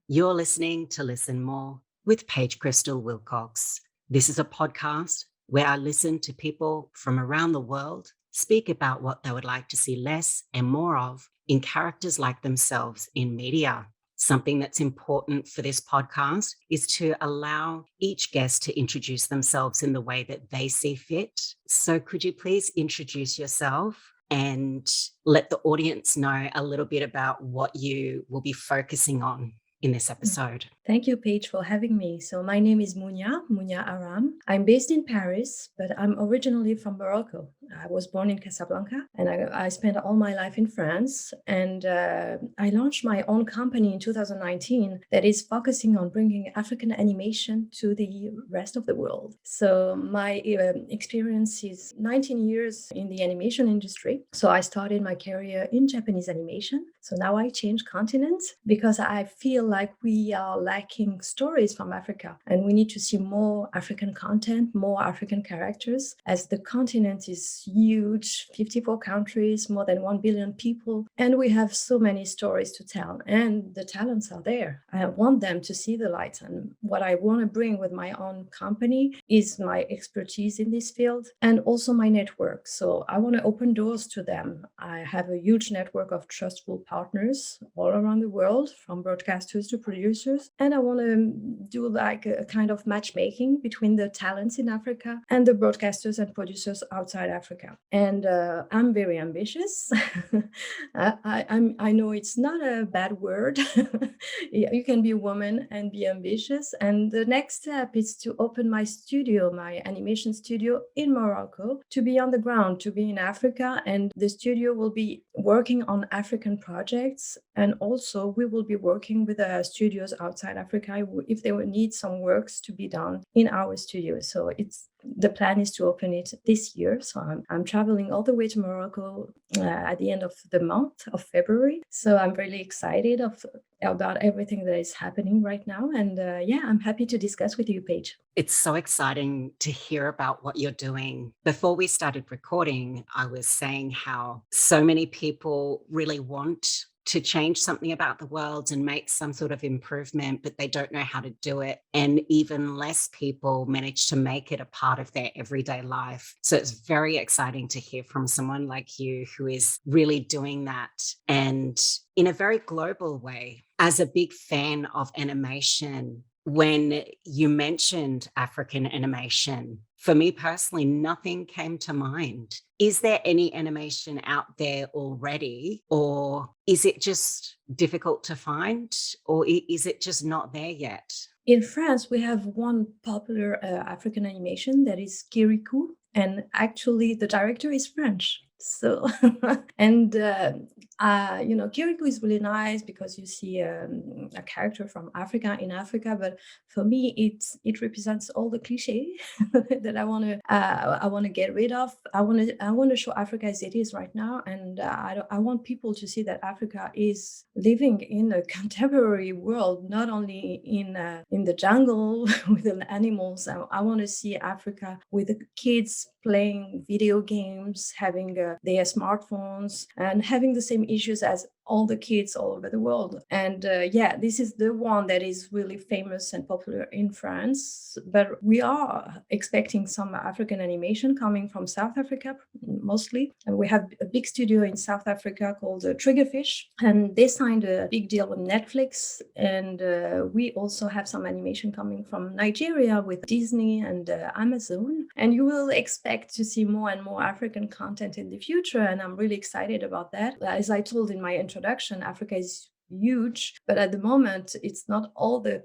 You're listening to Listen More with Paige Krystal Wilcox. This is a podcast where I listen to people from around the world speak about what they would like to see less and more of in characters like themselves in media. Something that's important for this podcast is to allow each guest to introduce themselves in the way that they see fit. So could you please introduce yourself and let the audience know a little bit about what you will be focusing on in this episode? Thank you, Paige, for having me. So my name is Mounia Aram. I'm based in Paris, but I'm originally from Morocco. I was born in Casablanca, and I spent all my life in France. And I launched my own company in 2019 that is focusing on bringing African animation to the rest of the world. So my experience is 19 years in the animation industry. So I started my career in Japanese animation. So now I change continents because I feel like we are lacking stories from Africa, and we need to see more African content, more African characters, as the continent is huge, 54 countries, more than 1 billion people, and we have so many stories to tell, and the talents are there. I want them to see the light, and what I want to bring with my own company is my expertise in this field and also my network. So I want to open doors to them. I have a huge network of trustful partners all around the world, from broadcasters to producers, and I want to do like a kind of matchmaking between the talents in Africa and the broadcasters and producers outside Africa. And I'm very ambitious. I know it's not a bad word. You can be a woman and be ambitious. And the next step is to open my studio, my animation studio in Morocco, to be on the ground, to be in Africa. And the studio will be working on African projects. And also we will be working with studios outside Africa if they will need some works to be done in our studio. So the plan is to open it this year. So I'm traveling all the way to Morocco at the end of the month of February. So I'm really excited about everything that is happening right now. And I'm happy to discuss with you, Paige. It's so exciting to hear about what you're doing. Before we started recording, I was saying how so many people really want to change something about the world and make some sort of improvement, but they don't know how to do it. And even less people manage to make it a part of their everyday life. So it's very exciting to hear from someone like you who is really doing that, and in a very global way. As a big fan of animation, when you mentioned African animation, for me personally, nothing came to mind. Is there any animation out there already, or is it just difficult to find, or is it just not there yet? In France, we have one popular African animation that is Kirikou, and actually the director is French. So, and Kirikou is really nice because you see a character from Africa in Africa. But for me, it represents all the clichés that I want to get rid of. I want to show Africa as it is right now, and I want people to see that Africa is living in a contemporary world, not only in the jungle with the animals. I want to see Africa with the kids playing video games, having their smartphones, and having the same issues as all the kids all over the world. And this is the one that is really famous and popular in France. But we are expecting some African animation coming from South Africa, mostly. And we have a big studio in South Africa called Triggerfish, and they signed a big deal with Netflix. And we also have some animation coming from Nigeria with Disney and Amazon. And you will expect to see more and more African content in the future. And I'm really excited about that. As I told in my introduction, Africa is huge, but at the moment it's not all the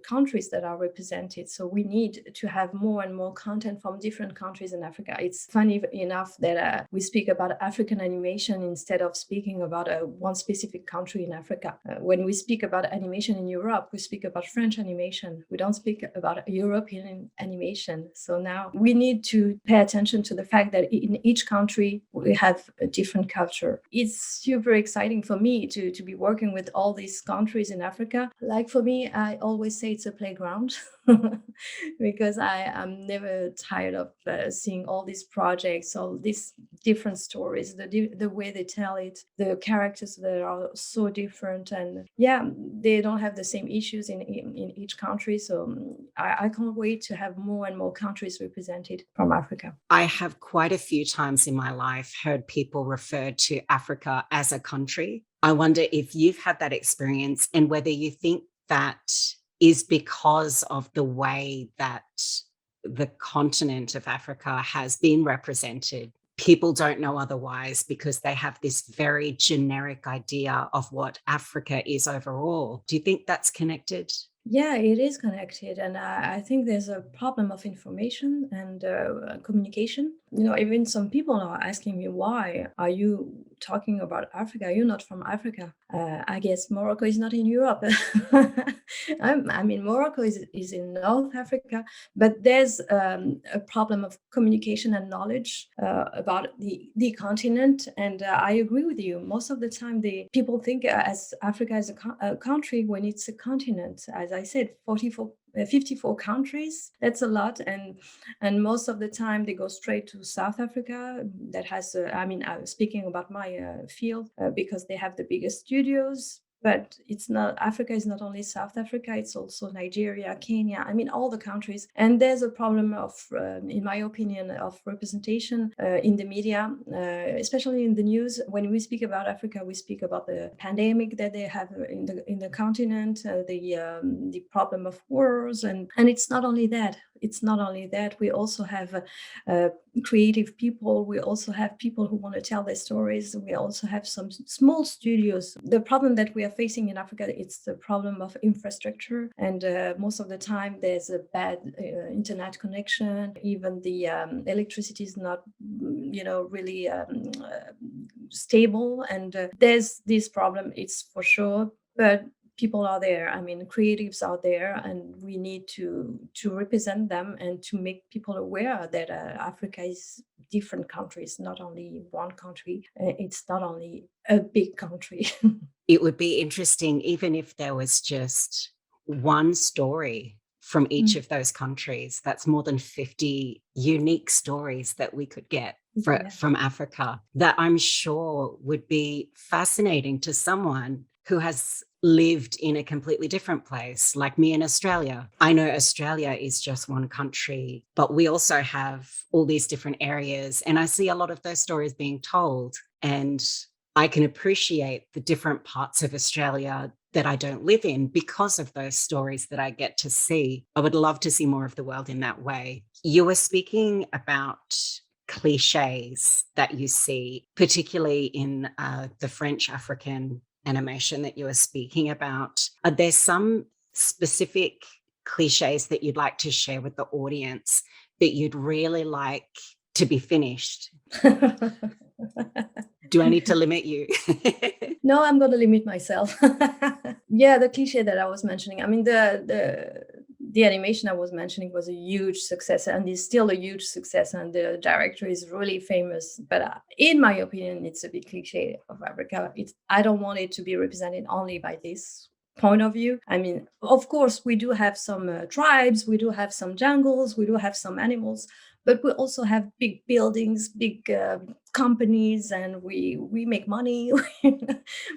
countries that are represented. So we need to have more and more content from different countries in Africa. It's funny enough that we speak about African animation instead of speaking about one specific country in Africa. When we speak about animation in Europe, we speak about French animation. We don't speak about European animation. So now we need to pay attention to the fact that in each country we have a different culture. It's super exciting for me to be working with all these countries in Africa. Like for me, I always say it's a playground because I am never tired of seeing all these projects, all these different stories, the way they tell it, the characters that are so different, and yeah, they don't have the same issues in each country. So I can't wait to have more and more countries represented from Africa. I have quite a few times in my life heard people refer to Africa as a country. I wonder if you've had that experience and whether you think that is because of the way that the continent of Africa has been represented. People don't know otherwise because they have this very generic idea of what Africa is overall. Do you think that's connected? Yeah, it is connected. And I think there's a problem of information and communication. Even some people are asking me, why are you talking about Africa? You're not from Africa. I guess Morocco is not in Europe. I mean, Morocco is in North Africa, but there's a problem of communication and knowledge about the continent. And I agree with you. Most of the time, the people think as Africa as a country when it's a continent. As I said, 54 countries. That's a lot, and most of the time they go straight to South Africa. That has, I'm speaking about my field because they have the biggest studios. But it's not, Africa is not only South Africa, it's also Nigeria, Kenya, all the countries. And there's a problem of, in my opinion, of representation in the media, especially in the news. When we speak about Africa, we speak about the pandemic that they have in the continent, the problem of wars. And it's not only that. It's not only that. We also have creative people. We also have people who want to tell their stories. We also have some small studios. The problem that we are facing in Africa, it's the problem of infrastructure. And most of the time there's a bad internet connection. Even the electricity is not, really stable. And there's this problem, it's for sure. But people are there. Creatives are there, and we need to represent them and to make people aware that Africa is different countries, not only one country. It's not only a big country. It would be interesting, even if there was just one story from each of those countries. That's more than 50 unique stories that we could get from Africa, that I'm sure would be fascinating to someone who has lived in a completely different place, like me in Australia. I know Australia is just one country, but we also have all these different areas. And I see a lot of those stories being told. And I can appreciate the different parts of Australia that I don't live in because of those stories that I get to see. I would love to see more of the world in that way. You were speaking about clichés that you see, particularly in the French African animation that you were speaking about. Are there some specific clichés that you'd like to share with the audience that you'd really like to be finished? Do I need to limit you? No, I'm going to limit myself. Yeah, the cliche that I was mentioning. The animation I was mentioning was a huge success, and is still a huge success, and the director is really famous. But in my opinion, it's a big cliche of Africa. I don't want it to be represented only by this point of view. Of course, we do have some tribes, we do have some jungles, we do have some animals, but we also have big buildings, big companies, and we make money.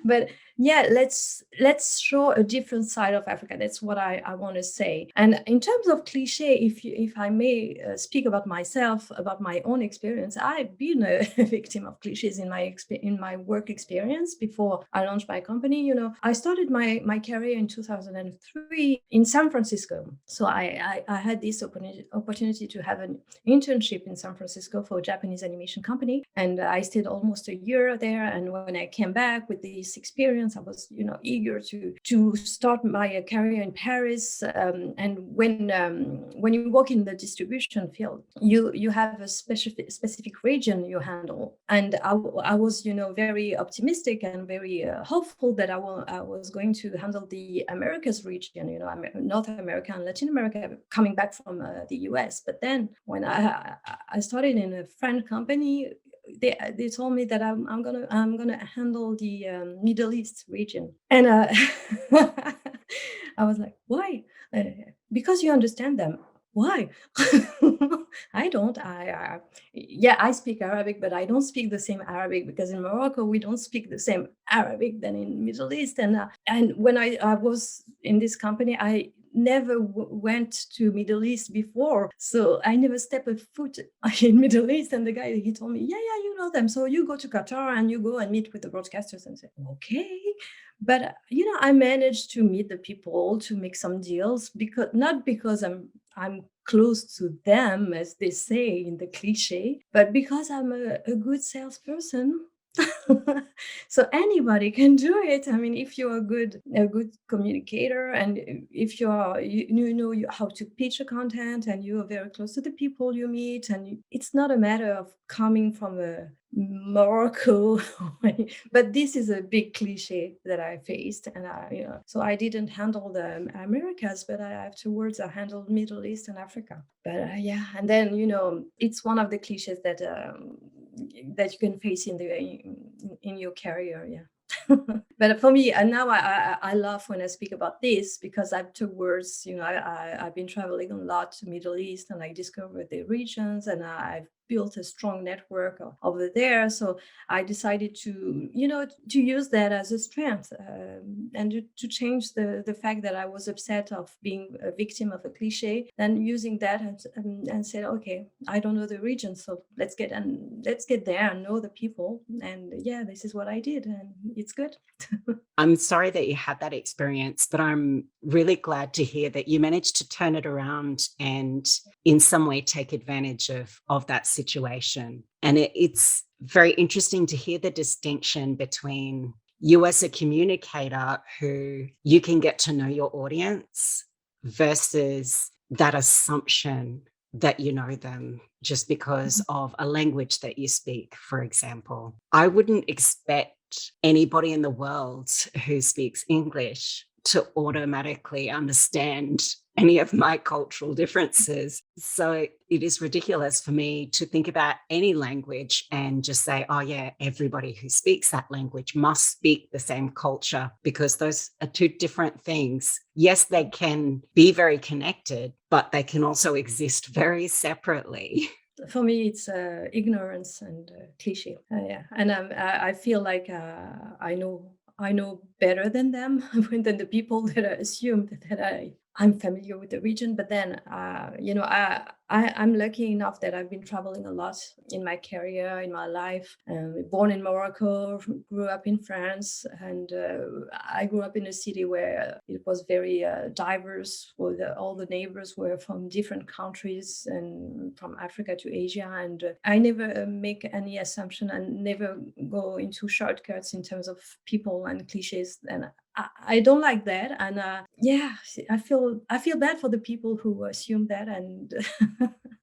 But yeah, let's show a different side of Africa. That's what I want to say. And in terms of cliche, if I may speak about myself, about my own experience, I've been a victim of cliches in my work experience before I launched my company. I started my career in 2003 in San Francisco. So I had this opportunity to have an internship in San Francisco for a Japanese animation company. And I stayed almost a year there. And when I came back with this experience, I was, eager to start my career in Paris. And when you work in the distribution field, you have a specific region you handle. And I was, very optimistic and very hopeful that I was going to handle the Americas region, North America and Latin America, coming back from the US. But then when I started in a French company, they told me that I'm gonna handle the Middle East region, and I was like, why? Because you understand them. Why? I don't. Yeah, I speak Arabic, but I don't speak the same Arabic because in Morocco we don't speak the same Arabic than in Middle East. And when I was in this company, I never went to Middle East before, so I never stepped a foot in Middle East. And the guy, he told me, yeah, you know them, so you go to Qatar and you go and meet with the broadcasters. And say, okay. But I managed to meet the people, to make some deals, because not because I'm close to them, as they say in the cliche, but because I'm a good salesperson. So anybody can do it. I mean, if you're a good communicator, and if how to pitch a content, and you are very close to the people you meet, and it's not a matter of coming from a Morocco. But this is a big cliche that I faced, and so I didn't handle the Americas, but afterwards I handled Middle East and Africa. But yeah, and then it's one of the cliches that you can face in your career. Yeah. But for me, and now I laugh when I speak about this, because afterwards, I've been traveling a lot to Middle East, and I discovered the regions, and I've built a strong network over there. So I decided to use that as a strength, and to change the fact that I was upset of being a victim of a cliche, then using that and said, okay, I don't know the region, so let's get there and know the people. And yeah, this is what I did, and it's good. I'm sorry that you had that experience, but I'm really glad to hear that you managed to turn it around and in some way take advantage of that situation. And it's very interesting to hear the distinction between you as a communicator, who you can get to know your audience, versus that assumption that you know them just because of a language that you speak, for example. I wouldn't expect anybody in the world who speaks English to automatically understand any of my cultural differences. So it is ridiculous for me to think about any language and just say, oh yeah, everybody who speaks that language must speak the same culture, because those are two different things. Yes, they can be very connected, but they can also exist very separately. For me, it's ignorance and cliche. Yeah, and I feel like I know better than them, than the people that assume that I'm familiar with the region. But then, I'm lucky enough that I've been traveling a lot in my career, in my life. Born in Morocco, grew up in France, and I grew up in a city where it was very diverse. Where all the neighbors were from different countries, and from Africa to Asia. And I never make any assumption, and never go into shortcuts in terms of people and cliches. And I don't like that. And yeah, I feel bad for the people who assume that, and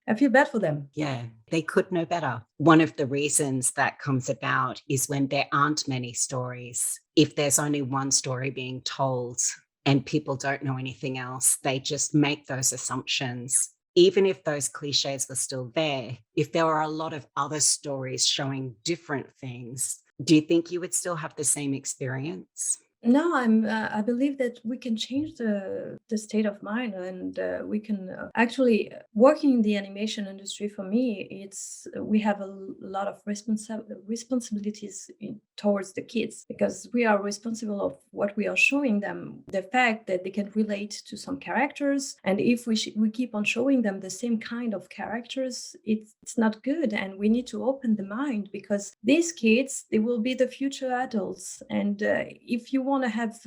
I feel bad for them. Yeah, they could know better. One of the reasons that comes about is when there aren't many stories. If there's only one story being told and people don't know anything else, they just make those assumptions. Even if those cliches were still there, if there were a lot of other stories showing different things, do you think you would still have the same experience? No, I believe that we can change the state of mind, and we can actually working in the animation industry. For me, it's we have a lot of responsibilities towards the kids, because we are responsible of what we are showing them. The fact that they can relate to some characters, and if we keep on showing them the same kind of characters, it's not good. And we need to open the mind, because these kids, they will be the future adults. And if you want to have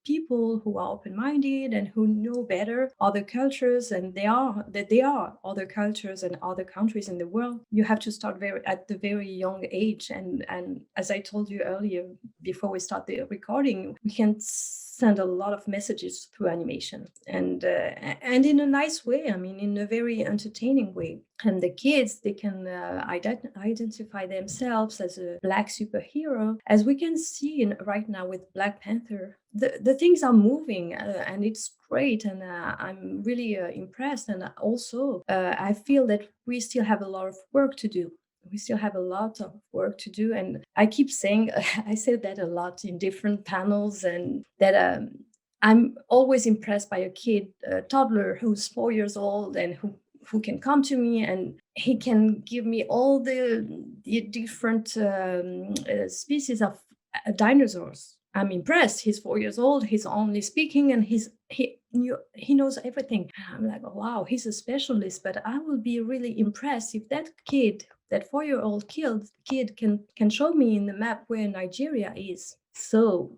people who are open-minded and who know better other cultures, and they are other cultures and other countries in the world, you have to start at the very young age. And as I told you earlier, before we start the recording, we can send a lot of messages through animation, and in a nice way. I mean, in a very entertaining way. And the kids, they can identify themselves as a Black superhero, as we can see right now with Black Panther. The things are moving, and it's great. And I'm really impressed. And also, I feel that we still have a lot of work to do. we still have a lot of work to do. And I keep saying, I said that a lot in different panels, and that I'm always impressed by a kid, a toddler who's 4 years old and who can come to me and he can give me all the different species of dinosaurs. I'm impressed. He's 4 years old. He's only speaking, and he knows everything. I'm like, oh, wow, he's a specialist. But I will be really impressed if that kid, that 4-year-old kid, can show me in the map where Nigeria is. So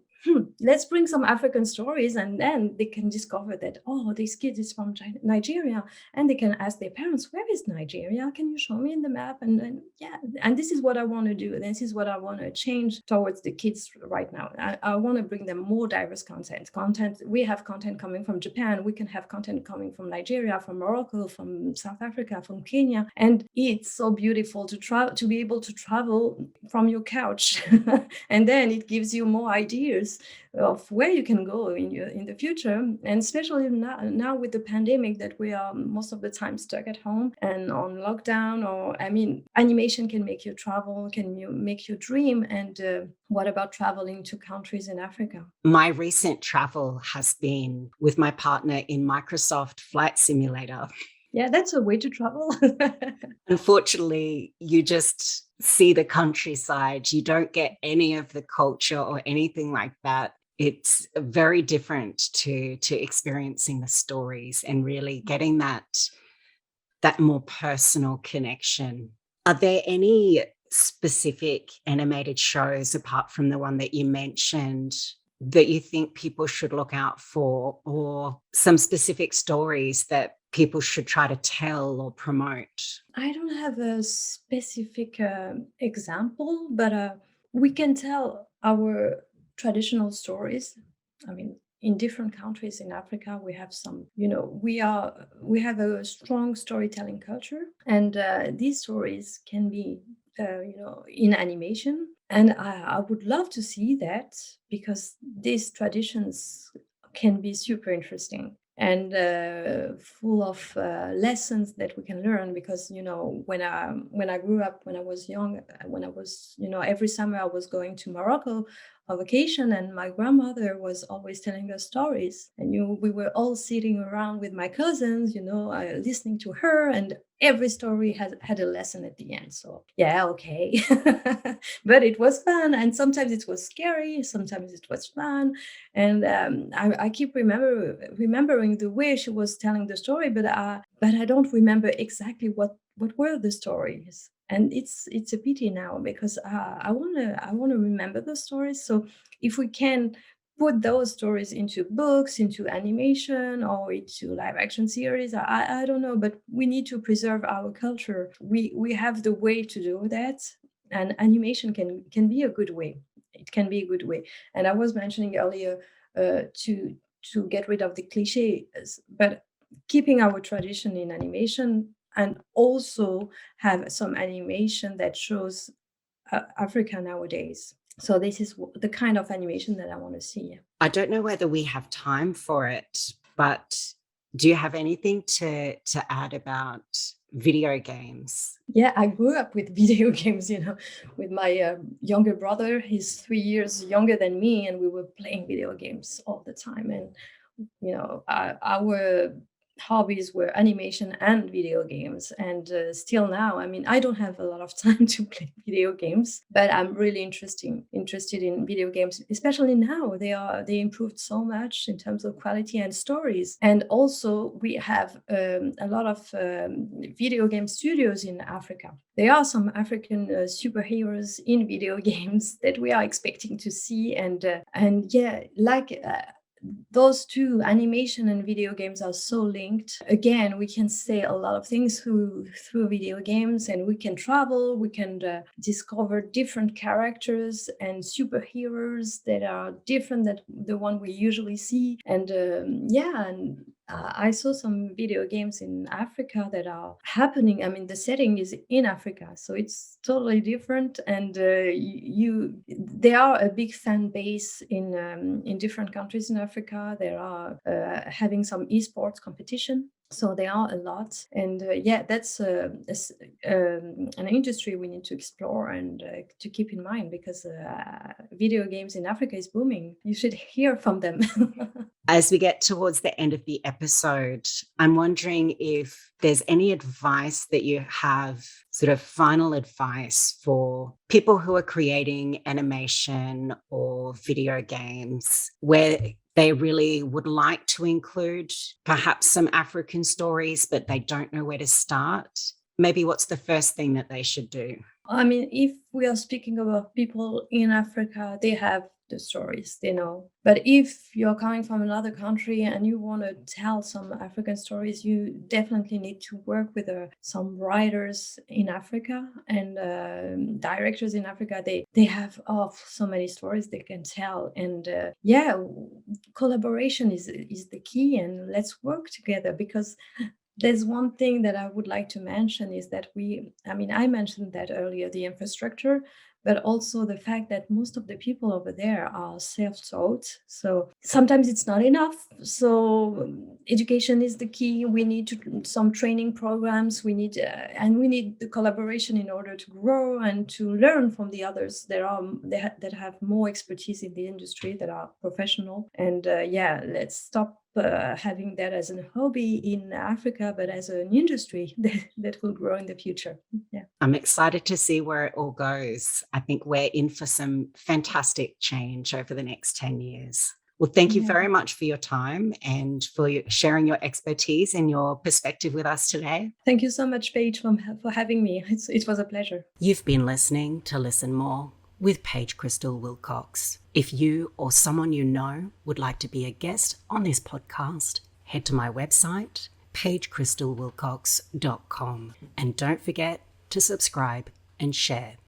let's bring some African stories, and then they can discover that, oh, this kid is from Nigeria, and they can ask their parents, where is Nigeria? Can you show me in the map? And then, yeah, and this is what I want to do. This is what I want to change towards the kids right now. I want to bring them more diverse content. We have content coming from Japan. We can have content coming from Nigeria, from Morocco, from South Africa, from Kenya. And it's so beautiful to be able to travel from your couch. And then it gives you more ideas of where you can go in the future, and especially now with the pandemic, that we are most of the time stuck at home and on lockdown. Or, I mean, animation can make you travel, make you dream. And what about traveling to countries in Africa? My recent travel has been with my partner in Microsoft Flight Simulator. Yeah, that's a way to travel. Unfortunately, you just see the countryside. You don't get any of the culture or anything like that. It's very different to experiencing the stories and really getting that more personal connection. Are there any specific animated shows, apart from the one that you mentioned, that you think people should look out for, or some specific stories that people should try to tell or promote? I don't have a specific example, but we can tell our traditional stories. I mean, in different countries in Africa, we have some, we have a strong storytelling culture, and these stories can be, in animation. And I would love to see that, because these traditions can be super interesting and full of lessons that we can learn. Because when I grew up, when I was young, when I was, every summer I was going to Morocco on vacation, and my grandmother was always telling us stories, and we were all sitting around with my cousins, listening to her, and every story had a lesson at the end. So yeah, okay. But it was fun, and sometimes it was scary, sometimes it was fun. And I keep remembering the way she was telling the story, but I don't remember exactly what were the stories. And it's a pity now, because I wanna remember the stories. So if we can put those stories into books, into animation, or into live action series, I don't know, but we need to preserve our culture. We have the way to do that, and animation can be a good way. It can be a good way. And I was mentioning earlier, to get rid of the clichés, but keeping our tradition in animation, and also have some animation that shows Africa nowadays. So this is the kind of animation that I want to see. I don't know whether we have time for it, but do you have anything to add about video games? Yeah, I grew up with video games, with my younger brother. He's 3 years younger than me, and we were playing video games all the time. And, our hobbies were animation and video games. And still now, I mean, I don't have a lot of time to play video games, but I'm really interested in video games, especially now. They improved so much in terms of quality and stories. And also we have a lot of video game studios in Africa. There are some African superheroes in video games that we are expecting to see. And yeah, like those two, animation and video games, are so linked. Again, we can say a lot of things through video games, and we can travel, we can discover different characters and superheroes that are different than the one we usually see. And I saw some video games in Africa that are happening. I mean, the setting is in Africa, so it's totally different. And there are a big fan base in different countries in Africa. There are having some esports competition. So there are a lot, and that's an industry we need to explore and to keep in mind, because video games in Africa is booming. You should hear from them. As we get towards the end of the episode, I'm wondering if there's any advice that you have, sort of final advice for people who are creating animation or video games where they really would like to include perhaps some African stories, but they don't know where to start. Maybe what's the first thing that they should do? I mean, if we are speaking about people in Africa, they have the stories, they know. But if you're coming from another country and you want to tell some African stories, you definitely need to work with some writers in Africa and directors in Africa. They have so many stories they can tell. And collaboration is the key, and let's work together, because there's one thing that I would like to mention is that I mentioned that earlier, the infrastructure, but also the fact that most of the people over there are self-taught. So sometimes it's not enough. So education is the key. We need some training programs. And we need the collaboration in order to grow and to learn from the others that have more expertise in the industry, that are professional. And let's stop having that as a hobby in Africa, but as an industry that will grow in the future. Yeah. I'm excited to see where it all goes. I think we're in for some fantastic change over the next 10 years. Well, thank you very much for your time and for sharing your expertise and your perspective with us today. Thank you so much, Paige, for having me. It was a pleasure. You've been listening to Listen More with Paige Krystal Wilcox. If you or someone you know would like to be a guest on this podcast, head to my website, paigekrystalwilcox.com, and don't forget to subscribe and share.